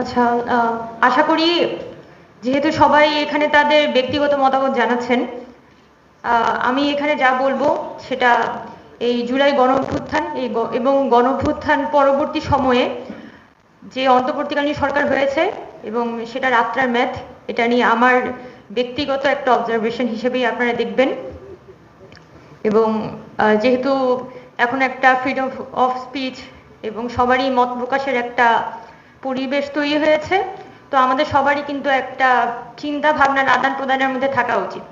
আচ্ছা, আশা করি যেহেতু সবাই এখানে তাদের ব্যক্তিগত মতামত জানাচ্ছেন, আমি এখানে যা বলবো সেটা এই জুলাই গণঅভ্যুত্থান এবং গণঅভ্যুত্থান পরবর্তী সময়ে যে অন্তর্বর্তীকালীন সরকার হয়েছে এবং সেটা রাত্রার ম্যাথ, এটা নিয়ে আমার ব্যক্তিগত একটা অবজারভেশন হিসেবেই আপনারা দেখবেন। এবং যেহেতু এখন একটা ফ্রিডম অফ স্পিচ এবং সবারই মত প্রকাশের একটা পরিবেশ তৈরি হয়েছে, তো আমাদের সবারই কিন্তু একটা চিন্তা ভাবনার আদান প্রদানের মধ্যে থাকা উচিত।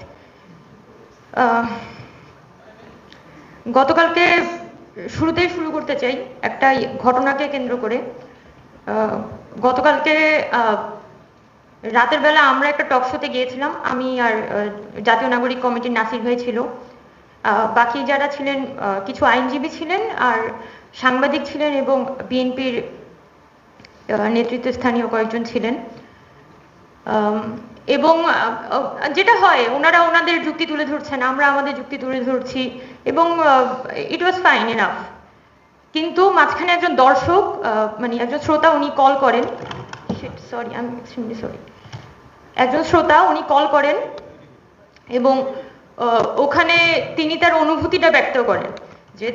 গতকালকে শুরুতেই শুরু করতে চাই একটা ঘটনাকে কেন্দ্র করে। গতকালকে রাতের বেলা আমরা একটা টক শোতে গিয়েছিলাম, আমি আর জাতীয় নাগরিক কমিটির নাসির ভাই ছিল, বাকি যারা ছিলেন কিছু আইনজীবী ছিলেন আর সাংবাদিক ছিলেন এবং বিএনপির নেতৃত্বস্থানীয় কয়েকজন ছিলেন। এবং যেটা হয়, ওনারা ওনাদের যুক্তি তুলে ধরছেন, আমরা আমাদের যুক্তি তুলে ধরছি এবং ইট ওয়াজ ফাইন এনাফ। কিন্তু মাঝখানে একজন দর্শক, মানে একজন শ্রোতা, উনি কল করেন, sorry I am extremely sorry, একজন শ্রোতা উনি কল করেন এবং ওখানে তিনি তার অনুভূতিটা ব্যক্ত করেন যে,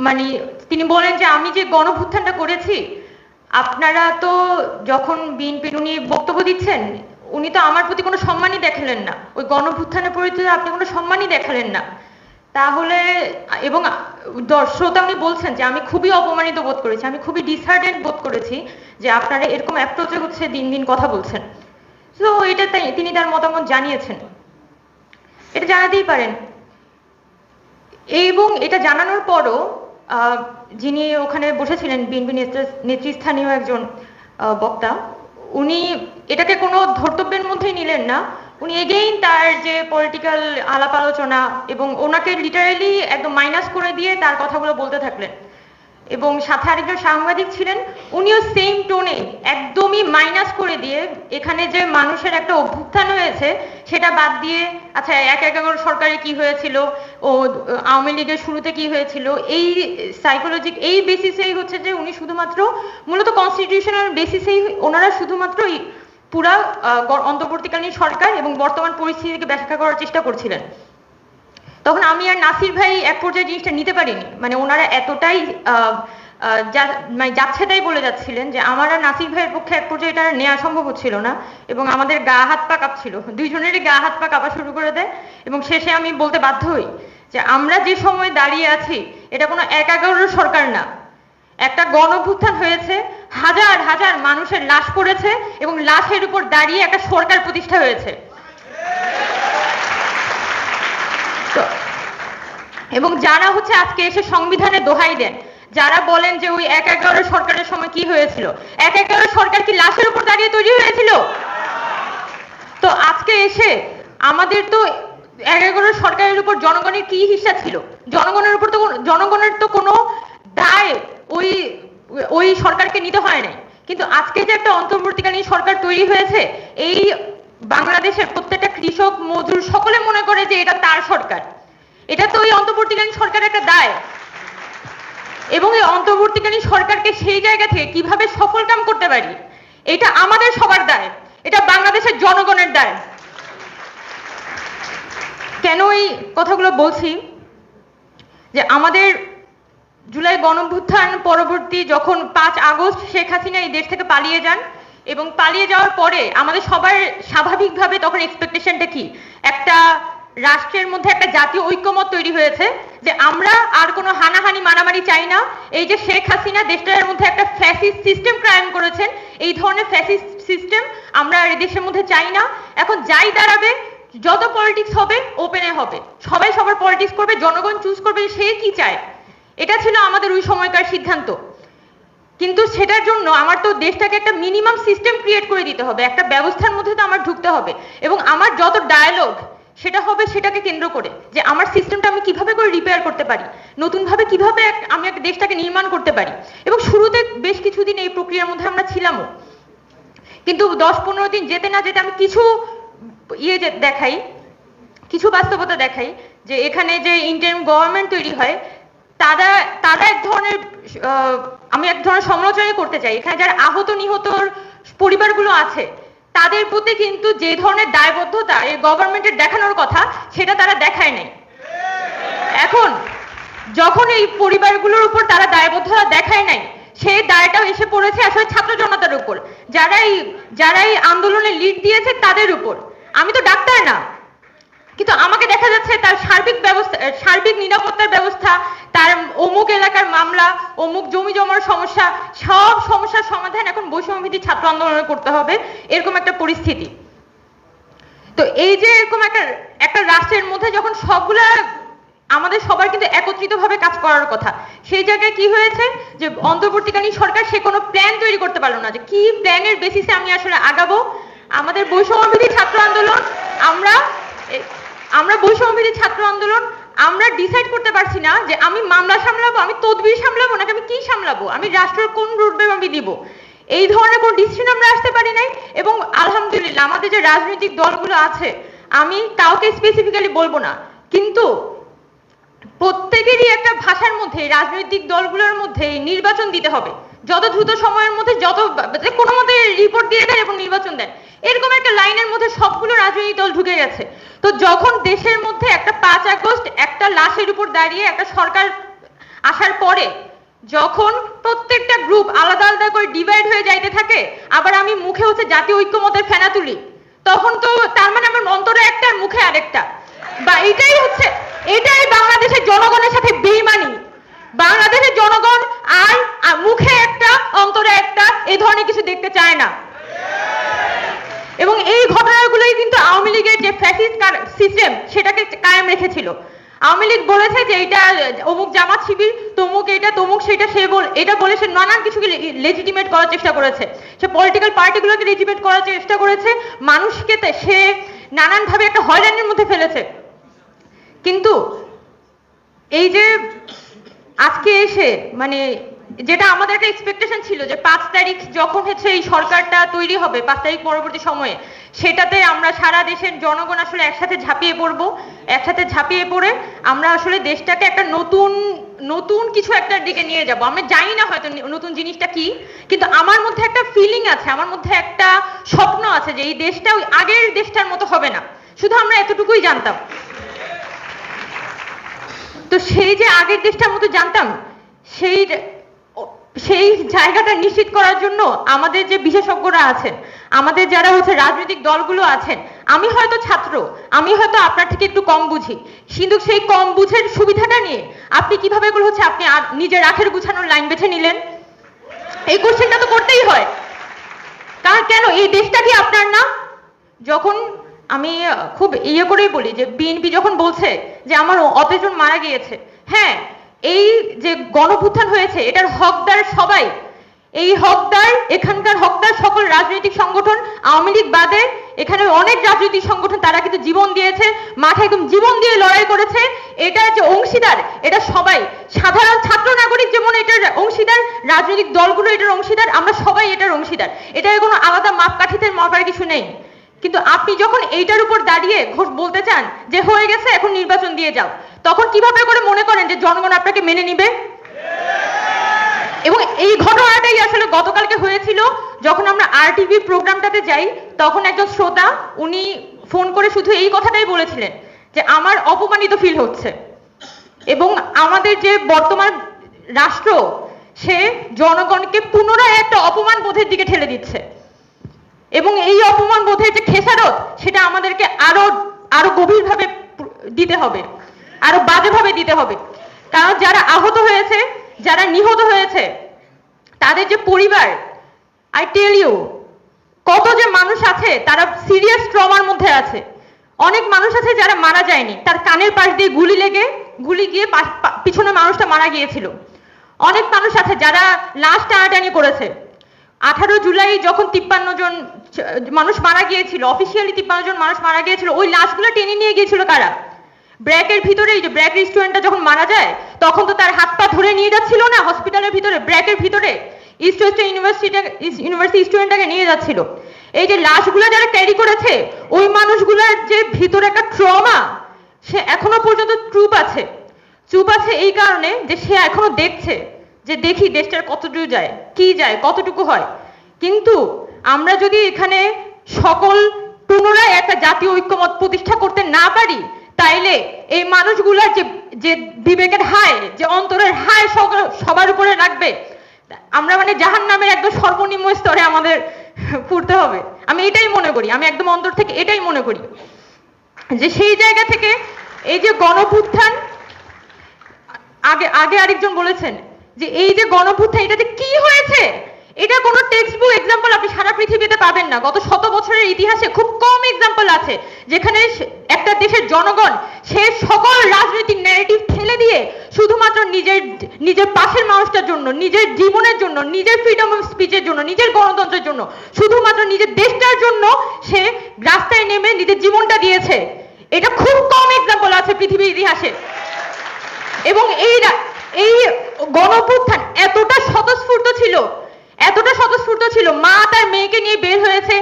মানে তিনি বলেন যে আমি যে গণঅভ্যুত্থানটা করেছি, আপনারা তো যখন বিএনপির উনি বক্তব্য দিচ্ছেন, উনি তো আমার প্রতি কোনো সম্মানই দেখালেন না, ওই গণঅভ্যুত্থানের প্রতি আপনি কোনো সম্মানই দেখালেন না। তাহলে এবং শ্রোতা উনি বলছেন যে আমি খুবই অপমানিত বোধ করেছি, আমি খুবই ডিসহার্টেড বোধ করেছি যে আপনারা এরকম অ্যাপ্রোচে হচ্ছে দিন দিন কথা বলছেন। তো এটা তিনি তার মতামত জানিয়েছেন, এটা জানাতেই পারেন। এবং এটা জানানোর পরও যিনি ওখানে বসেছিলেন বিএনপি নেতৃস্থানীয় একজন বক্তা, উনি এটাকে কোনো ধর্তব্যের মধ্যেই নিলেন না। উনি এগেইন তার যে পলিটিক্যাল আলাপ আলোচনা এবং ওনাকে লিটারেলি একদম মাইনাস করে দিয়ে তার কথাগুলো বলতে থাকলেন। এবং সাথে আরেকজন সাংবাদিক ছিলেন, উনিও সেম টোনে একদমই মাইনাস করে দিয়ে এখানে যে মানুষের একটা অভ্যুত্থান হয়েছে সেটা বাদ দিয়ে, আচ্ছা ১/১১ সরকারে কি হয়েছিল, ও আওয়ামী লীগের শুরুতে কি হয়েছিল, এই সাইকোলজিক এই বেসিসেই হচ্ছে যে উনি শুধুমাত্র মূলত কনস্টিটিউশনাল বেসিসেই ওনারা শুধুমাত্র পুরা অন্তর্বর্তীকালীন সরকার এবং বর্তমান পরিস্থিতিকে ব্যাখ্যা করার চেষ্টা করছিলেন। তখন আমি আর নাসির ভাই এক পর্যায়ে জিনিসটা নিতে পারিনি, মানে ওনারা এতটাই মানে যাচ্ছে তাই বলে যাচ্ছিলেন যে আমার আর নাসির ভাইয়ের পক্ষে এক পর্যায়ে এটা নেওয়া সম্ভব হচ্ছিল না এবং আমাদের গা হাত পা কাঁপছিল, দুইজনেরই গা হাত পা কাঁপা শুরু করে দেয়। এবং শেষে আমি বলতে বাধ্য হই যে আমরা যে সময় দাঁড়িয়ে আছি এটা কোনো ১/১১ সরকার না, একটা গণঅভ্যুত্থান হয়েছে, হাজার হাজার মানুষের লাশ পড়েছে এবং লাশের উপর দাঁড়িয়ে একটা সরকার প্রতিষ্ঠা হয়েছে। এবং যারা হচ্ছে আজকে এসে সংবিধানে দোহাই দেন, যারা বলেন যে ওই ১/১১ সরকারের সময় কি হয়েছিল, ১/১১ সরকার কি লাশের উপর দাঁড়িয়ে তৈরি হয়েছিল? তো আজকে এসে আমাদের তো ১/১১ সরকারের উপর জনগণের কি হিস্সা ছিল? জনগণের তো কোনো দায় ওই সরকারকে নিতে হয় নাই। কিন্তু আজকে যে একটা অন্তর্বর্তীকালীন সরকার তৈরি হয়েছে, এই বাংলাদেশের প্রত্যেকটা কৃষক মজুর সকলে মনে করে যে এটা তার সরকার, এটা তো ওই অন্তর্বর্তীকালীন সরকারের একটা দায়। এবং এই অন্তর্বর্তীকালীন সরকারকে সেই জায়গা থেকে কিভাবে সফল কাম করতে পারি, এটা আমাদের সবার দায়, এটা বাংলাদেশের জনগণের দায়। কেন এই কথাগুলো বলছি? যে আমাদের জুলাই গণঅভ্যুত্থান পরবর্তী যখন ৫ আগস্ট শেখ হাসিনা এই দেশ থেকে পালিয়ে যান এবং পালিয়ে যাওয়ার পরে আমাদের সবার স্বাভাবিকভাবে তখন এক্সপেকটেশনটা কি, একটা রাষ্ট্রের মধ্যে একটা জাতীয় ঐক্যমত তৈরি হয়েছে যে আমরা আর কোনো হানাহানি মারামারি চাই না। এই যে শেখ হাসিনা দেশটার মধ্যে একটা ফ্যাসিস্ট সিস্টেম কায়েম করেছেন, এই ধরনের ফ্যাসিস্ট সিস্টেম আমরা এই দেশের মধ্যে চাই না। এখন যাই দাঁড়াবে, যত পলিটিক্স হবে ওপেনে হবে, সবাই সবার পলিটিক্স করবে, জনগণ চুজ করবে সে কি চায়। এটা ছিল আমাদের ওই সময়কার সিদ্ধান্ত। কিন্তু সেটার জন্য আমার তো দেশটাকে একটা মিনিমাম সিস্টেম ক্রিয়েট করে দিতে হবে, একটা ব্যবস্থার মধ্যে তো আমার ঢুকতে হবে এবং আমার যত ডায়ালগ সেটা হবে সেটাকে কেন্দ্র করে যে আমার সিস্টেমটা আমি কিভাবে করে রিপেয়ার করতে পারি, নতুনভাবে কিভাবে আমি একটা দেশটাকে নির্মাণ করতে পারি। এবং শুরুতে বেশ কিছুদিন এই প্রক্রিয়ার মধ্যে আমরা ছিলামও, কিন্তু ১০-১৫ দিন যেতে না যেতে আমি কিছু দেখাই, কিছু বাস্তবতা দেখাই যে এখানে যে ইন্টারিম গভর্নমেন্ট তৈরি হয় তারা এক ধরনের, আমি এক ধরনের সমালোচনাই করতে চাই। এখানে যারা আহত নিহতর পরিবারগুলো আছে তাদের প্রতি কিন্তু যে ধরনের দায়বদ্ধতা এই গভর্নমেন্টের দেখানোর কথা সেটা তারা দেখায় নাই। এখন যখন এই পরিবারগুলোর উপর তারা দায়বদ্ধতা দেখায় নাই, সেই দায়টাও এসে পড়েছে আসলে ছাত্র জনতার উপর, যারা এই আন্দোলনে লিড দিয়েছে তাদের উপর। আমি তো ডাক্তার না, কিন্তু আমাকে দেখা যাচ্ছে তার সার্বিক নিরাপত্তার ব্যবস্থা, তার অমুক এলাকার মামলা, অমুক জমি জমার সমস্যা, সব সমস্যার সমাধান এখন বৈষম্যবিরোধী ছাত্র আন্দোলনে করতে হবে, এরকম একটা পরিস্থিতি। তো এই যে এরকম একটা রাষ্ট্রের মধ্যে যখন সবগুলা আমাদের সবার কিন্তু একত্রিতভাবে কাজ করার কথা, সেই জায়গায় কি হয়েছে যে অন্তর্বর্তীকালীন সরকার সে কোনো প্ল্যান তৈরি করতে পারলো না যে কি প্ল্যানের বেসিসে আমি আসলে আগাবো। আমাদের বৈষম্যবিরোধী ছাত্র আন্দোলন, আমরা বৈষম্যবিরোধী ছাত্র আন্দোলন আমরা ডিসাইড করতে পারছি না যে আমি মামলা সামলাবো, আমি তদবির সামলাবো, নাকি আমি কি সামলাবো, আমি রাষ্ট্রের কোন রুটম্যাপ আমি দিব, এই ধরনের কোন ডিসিশন আমরা আসতে পারি নাই। এবং আলহামদুলিল্লাহ আমাদের যে রাজনৈতিক দলগুলো আছে, আমি কাউকে স্পেসিফিক্যালি বলবো না, কিন্তু প্রত্যেকেরই একটা ভাষার মধ্যে রাজনৈতিক দলগুলোর মধ্যে নির্বাচন দিতে হবে, যত দ্রুত সময়ের মধ্যে, কোনো মতে রিপোর্ট দিয়ে দেন এবং নির্বাচন দেন, এরকম একটা লাইনের মধ্যে সবগুলো রাজনৈতিক দল ঢুকে গেছে। তো যখন দেশের মধ্যে একটা 5 আগস্ট একটা লাশের উপর দাঁড়িয়ে একটা সরকার আসার পরে যখন প্রত্যেকটা গ্রুপ আলাদা আলাদা করে ডিভাইড হয়ে যাইতে থাকে, আবার আমি মুখে হচ্ছে জাতীয় ঐক্যমতের ফেনা তুলি, তখন তো তার মানে আমার অন্তরে একটা আর মুখে আরেকটা, বা এটাই বাংলাদেশের জনগণের সাথে বেইমানি। বাংলাদেশের জনগণ আর মুখে একটা অন্তরে একটা এই ধরনের কিছু দেখতে চায় না। এবং এই ঘটনাগুলোই কিন্তু আওয়ামী লীগের যে ফ্যাসিস্ট সিস্টেম সেটাকে কায়েম রেখেছিল। আওয়ামী লীগ বলেছে যে এটা অমুক জামাত শিবির, তমুক এটা তমুক সেটা, এটা বলে সে নানান কিছুকে লেজিটিমেট করার চেষ্টা করেছে, সে পলিটিক্যাল পার্টিগুলোকে লেজিটিমেট করার চেষ্টা করেছে, মানুষকে সে নানানভাবে একটা হয়রানির মধ্যে ফেলেছে। কিন্তু এই যে আজকে এসে মানে যেটা আমাদের একটা এক্সপেকটেশন ছিল যে 5 তারিখ যখন হচ্ছে এই সরকারটা তৈরি হবে, 5 তারিখ পরবর্তী সময়ে, সেটাতে আমরা সারা দেশের জনগণ আসলে একসাথে ঝাঁপিয়ে পড়বো, একসাথে ঝাঁপিয়ে পড়ে আমরা আসলে দেশটাকে একটা নতুন কিছু একটার দিকে নিয়ে যাব। আমরা জানি না হয়তো নতুন জিনিসটা কি, কিন্তু আমার মধ্যে একটা ফিলিং আছে, আমার মধ্যে একটা স্বপ্ন আছে যে এই দেশটা ওই আগের দেশটার মতো হবে না, শুধু আমরা এতটুকুই জানতাম। তো সেই যে আগের দেশটার মতো জানতাম, সেই জায়গাটা নিশ্চিত করার জন্য আমাদের যে বিশেষজ্ঞরা আছেন, আমাদের যারা হচ্ছে রাজনৈতিক দলগুলো আছেন, আমি হয়তো ছাত্র, আমি হয়তো আপনার থেকে একটু কম বুঝি, কিন্তু সেই কম বুঝের সুবিধাটা নিয়ে আপনি কিভাবে এগুলো হচ্ছে আপনি নিজের আখের গুছানোর লাইন বেছে নিলেন, এই কোশ্চেনটা তো করতেই হয়। কারণ কেন এই দেশটা কি আপনার না? যখন আমি খুব করেই বলি যে বিএনপি যখন বলছে যে আমার অতজন মারা গিয়েছে, হ্যাঁ এই যে গণভুত্থান হয়েছে এটার হকদার সবাই, এই হকদার এখানকার হকদার সকল রাজনৈতিক সংগঠন, আওয়ামী লীগ বাদে এখানে অনেক রাজনৈতিক সংগঠন তারা কিন্তু জীবন দিয়েছে, মাঠে একদম জীবন দিয়ে লড়াই করেছে, এটার যে অংশীদার এটা সবাই, সাধারণ ছাত্র নাগরিক যেমন এটার অংশীদার, রাজনৈতিক দলগুলো এটার অংশীদার, আমরা সবাই এটার অংশীদার, এটার কোনো আলাদা মাপকাঠিতে মাপার কিছু নেই। কিন্তু আপনি যখন এইটার উপর দাঁড়িয়ে বলতে চান যে হয়ে গেছে এখন নির্বাচন দিয়ে যাও, তখন কিভাবে করে মনে করেন যে জনগণ আপনাকে মেনে নিবে? এবং এই ঘটনাটাই আসলে গতকালকে হয়েছিল, যখন আমরা আরটিভি প্রোগ্রামটাতে যাই, তখন একজন শ্রোতা উনি ফোন করে শুধু এই কথাটাই বলেছিলেন যে আমার অপমানিত ফিল হচ্ছে, এবং আমাদের যে বর্তমান রাষ্ট্র সে জনগণকে পুনরায় একটা অপমান বোধের দিকে ঠেলে দিচ্ছে, এবং এই অপমান বোধের যে খেসারত সেটা আমাদেরকে আরো গভীরভাবে দিতে হবে, আরো বাজেভাবে দিতে হবে। কারণ যারা আহত হয়েছে, যারা নিহত হয়েছে, তাদের যে পরিবার, আই টেল ইউ, কত যে মানুষ আছে তারা সিরিয়াস ট্রমার মধ্যে আছে। অনেক মানুষ আছে যারা মারা যায়নি, তার কানের পাশ দিয়ে গুলি গিয়ে পিছনে মানুষটা মারা গিয়েছিল। অনেক মানুষ আছে যারা লাশ টানাটানি করেছে। 18 জুলাই যখন 53 জন মানুষ মারা গিয়েছিল, অফিসিয়ালি 53 জন মানুষ মারা গিয়েছিল, ওই লাশগুলো টেনে নিয়ে গিয়েছিল কারা? ব্র্যাকের ভিতরে, এই যে ব্র্যাক স্টুডেন্টটা যখন মারা যায় তখন তো তার হাত পা ধরে নিয়ে যাচ্ছিল না হসপিটালের ভিতরে, ব্র্যাকের ভিতরে ইস্ট ওয়েস্ট ইউনিভার্সিটি স্টুডেন্টটাকে নিয়ে যাচ্ছিল। এই যে লাশগুলো যারা ক্যারি করেছে, ওই মানুষগুলোর যে ভিতরে একটা ট্রমা, সে এখনো পর্যন্ত চুপ আছে এই কারণে যে সে এখনো দেখছে যে দেখি দেশটার কতটুকু যায়, কি যায়, কতটুকু হয়। কিন্তু আমরা যদি এখানে সকল পুনরায় একটা জাতীয় ঐক্যমত প্রতিষ্ঠা করতে না পারি, তাইলে এই মানুষগুলোর যে যে বিবেকের হায়, যে অন্তরের হায় সবার উপরে রাখবে, আমরা মানে জাহান্নামের একদম সর্বনিম্ন স্তরে আমাদের পড়তে হবে। আমি এটাই মনে করি, আমি একদম অন্তর থেকে এটাই মনে করি যে সেই জায়গা থেকে এই যে গণভ্যুত্থান, আগে আগে আরেকজন বলেছেন যে এই যে গণভ্যুত্থান, এটা যে কি হয়েছে, এটা কোনো টেক্সট বুক এক্সাম্পল আপনি সারা পৃথিবীতে পাবেন না। গত 100 বছরের ইতিহাসে খুব কম এক্সাম্পল আছে যেখানে একটা দেশের জনগণ সে সকল রাজনৈতিক ন্যারেটিভ ঠেলে দিয়ে শুধুমাত্র নিজের পাশের মানুষটার জন্য, নিজের জীবনের জন্য, নিজের ফ্রিডম অফ স্পিচের জন্য, নিজের গণতন্ত্রের জন্য, শুধুমাত্র নিজের দেশটার জন্য সে রাস্তায় নেমে নিজের জীবনটা দিয়েছে। এটা খুব কম এক্সাম্পল আছে পৃথিবীর ইতিহাসে। এবং এই গণঅভ্যুত্থান এতটা স্বতঃস্ফূর্ত ছিল, মা তার মেয়েকে নিয়ে বের হয়েছে।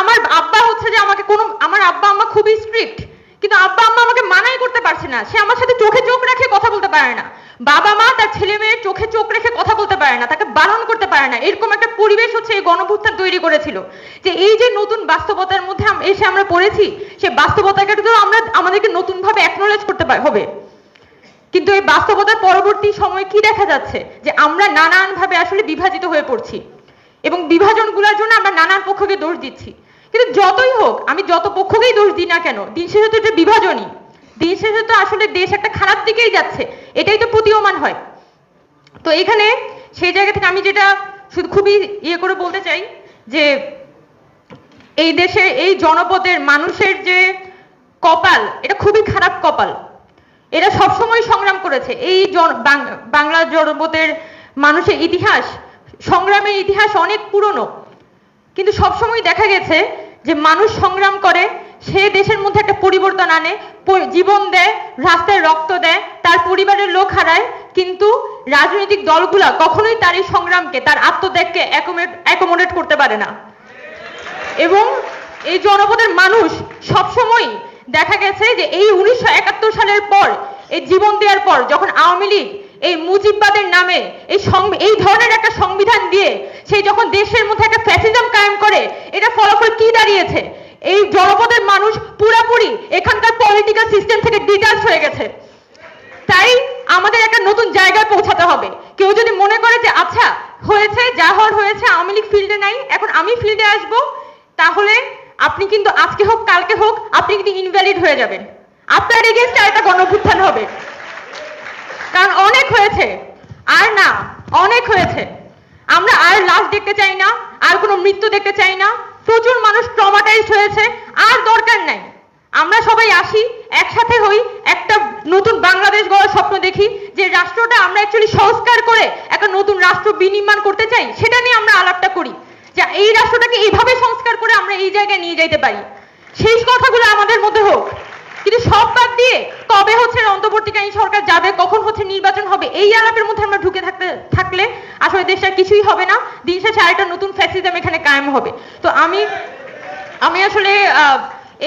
আমার আব্বা হচ্ছে যে আমার আব্বা আম্মা খুবই স্ট্রিক্ট, কিন্তু আব্বা আম্মা আমাকে মানাই করতে পারছে না, সে আমার সাথে চোখে চোখ রেখে কথা বলতে পারে না। বাবা মা তার ছেলে মেয়ের চোখে চোখ রেখে কথা বলতে পারে না, তাকে বারণ করতে পারে না। এরকম একটা পরিবেশ হচ্ছে এই গণঅভ্যুত্থান তৈরি করেছিল। যে এই যে নতুন বাস্তবতার মধ্যে এসে আমরা পড়েছি, সে বাস্তবতাকে তো আমাদেরকে নতুন ভাবে অ্যাকনোলেজ করতে হবে। কিন্তু এই বাস্তবতার পরবর্তী সময়ে কি দেখা যাচ্ছে, যে আমরা নানানভাবে আসলে বিভাজিত হয়ে পড়ছি এবং বিভাজনগুলোর জন্য আমরা নানান পক্ষকে দোষ দিচ্ছি। কিন্তু যতই হোক, আমি যত পক্ষকেই দোষ দিই না কেন, দিন শেষে তো এটা বিভাজনই, দিন শেষে তো আসলে দেশ একটা খারাপ দিকেই যাচ্ছে, এটাই তো প্রতীয়মান হয়। তো এখানে সেই জায়গা থেকে আমি যেটা শুধু খুবই করে বলতে চাই যে এই দেশে এই জনপদের মানুষের যে কপাল, এটা খুবই খারাপ কপাল। এরা সবসময় সংগ্রাম করেছে। এই বাংলা জনপদের মানুষের ইতিহাস, সংগ্রামের ইতিহাস অনেক পুরনো, কিন্তু সবসময় দেখা গেছে যে মানুষ সংগ্রাম করে, সে দেশের মধ্যে একটা পরিবর্তন আনে, জীবন দেয়, রাস্তায় রক্ত দেয়, তার পরিবারের লোক হারায়, কিন্তু রাজনৈতিক দলগুলা কখনোই তার এই সংগ্রামকে, তার আত্মত্যাগকে অ্যাকোমোডেট করতে পারে না। এবং এই জনপদের মানুষ সবসময় দেখা গেছে যে এই 1971 সালের পর, এই জীবন দেওয়ার পর, যখন আওয়ামী লীগ এই মুজিববাদের নামে এই ধরনের একটা সংবিধান দিয়ে সেই যখন দেশের মধ্যে একটা ফ্যাসিজম কায়েম করে, এটা ফলাফল কি দাঁড়িয়েছে? এই জনপদের মানুষ পুরোপুরি এখানকার পলিটিক্যাল সিস্টেম থেকে ডিটাচ হয়ে গেছে। তাই আমাদের একটা নতুন জায়গায় পৌঁছাতে হবে। কেউ যদি মনে করে যে আচ্ছা হয়েছে, যা হওয়ার হয়েছে, আওয়ামী লীগ ফিল্ডে নাই, এখন আমি ফিল্ডে আসবো, তাহলে আপনি কিন্তু আজকে হোক কালকে হোক আপনি কিন্তু ইনভ্যালিড হয়ে যাবেন, আপনার এগেইনস্টে একটা গণঅভ্যুত্থান হবে। কারণ অনেক হয়েছে, আর না, অনেক হয়েছে। আমরা আর লাশ দেখতে চাই না, আর কোনো মৃত্যু দেখতে চাই না। প্রচুর মানুষ ট্রমাটাইজড হয়েছে, আর দরকার নাই। আমরা সবাই আসি, একসাথে হই, একটা নতুন বাংলাদেশ গড়ার স্বপ্ন দেখি, যে রাষ্ট্রটা আমরা অ্যাকচুয়ালি সংস্কার করে একটা নতুন রাষ্ট্র বিনির্মাণ করতে চাই, সেটা নিয়ে আমরা আলাপটা করি, যে এই রাষ্ট্রটাকে এইভাবে সংস্কার করে আমরা এই জায়গায় নিয়ে যাইতে পারি। সেই কথাগুলো আমাদের মধ্যে হোক। কিন্তু সব বাদ দিয়ে কবে হচ্ছে অন্তর্বর্তীকালীন সরকার যাবে, কখন হচ্ছে নির্বাচন হবে, এই আলাপের মধ্যে আমরা ঢুকে থাকলে আসলে দেশটা কিছুই হবে না। দিন শেষে আরেকটা নতুন ফ্যাসিজম এখানে কায়েম হবে। তো আমি আসলে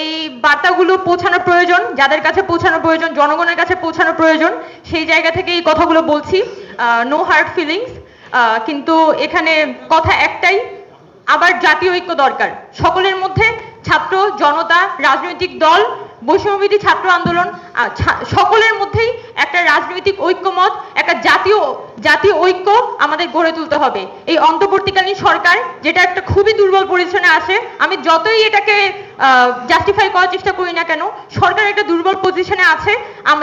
এই বার্তাগুলো পৌঁছানোর প্রয়োজন, যাদের কাছে পৌঁছানোর প্রয়োজন, জনগণের কাছে পৌঁছানোর প্রয়োজন, সেই জায়গা থেকে এই কথাগুলো বলছি। No hard feelings. কিন্তু এখানে কথা একটাই, আবার জাতীয় ঐক্য দরকার সকলের মধ্যে, ছাত্র জনতা, রাজনৈতিক দল, বৈষম্যবিরোধী ছাত্র আন্দোলন, সকলের মধ্যেই একটা রাজনৈতিক ঐক্যমত, একটা জাতীয় ঐক্য আমাদের গড়ে তুলতে হবে। এই অন্তর্বর্তীকালীন সরকার, যেটা একটা খুবই দুর্বল পজিশনে আছে, আমি যতই এটাকে জাস্টিফাই করার চেষ্টা করি না কেন, সরকার একটা দুর্বল পজিশনে আছে।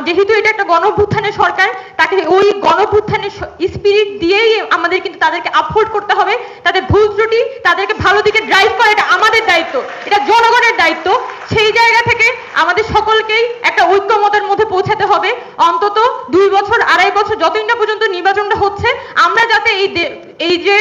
যেহেতু এটা একটা গণঅভ্যুত্থানের সরকার, তাকে ওই গণঅভ্যুত্থানের স্পিরিট দিয়েই আমাদের কিন্তু তাদেরকে আপহোল্ড করতে হবে। তাদের ভুল ত্রুটি, তাদেরকে ভালো দিকে ড্রাইভ করা, এটা আমাদের দায়িত্ব, এটা জনগণের দায়িত্ব। সেই জায়গা থেকে আমাদের সকলকেই একটা ঐক্যমতের মধ্যে পৌঁছাতে হবে। অন্তত 2 বছর 2.5 বছর যতদিন না পর্যন্ত নির্বাচনটা হচ্ছে, আমরা যাতে এই যে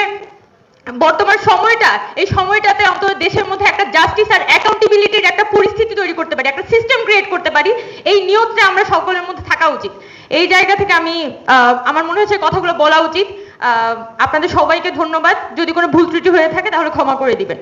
বর্তমান সময়টা, এই সময়টাতে অন্তত দেশের মধ্যে একটা জাস্টিস আর অ্যাকাউন্টেবিলিটির একটা পরিস্থিতি তৈরি করতে পারি, একটা সিস্টেম ক্রিয়েট করতে পারি, এই নিয়তটা আমরা সকলের মধ্যে থাকা উচিত। এই জায়গা থেকে আমার মনে হচ্ছে কথাগুলো বলা উচিত। আপনাদের সবাইকে ধন্যবাদ। যদি কোনো ভুল ত্রুটি হয়ে থাকে তাহলে ক্ষমা করে দিবেন।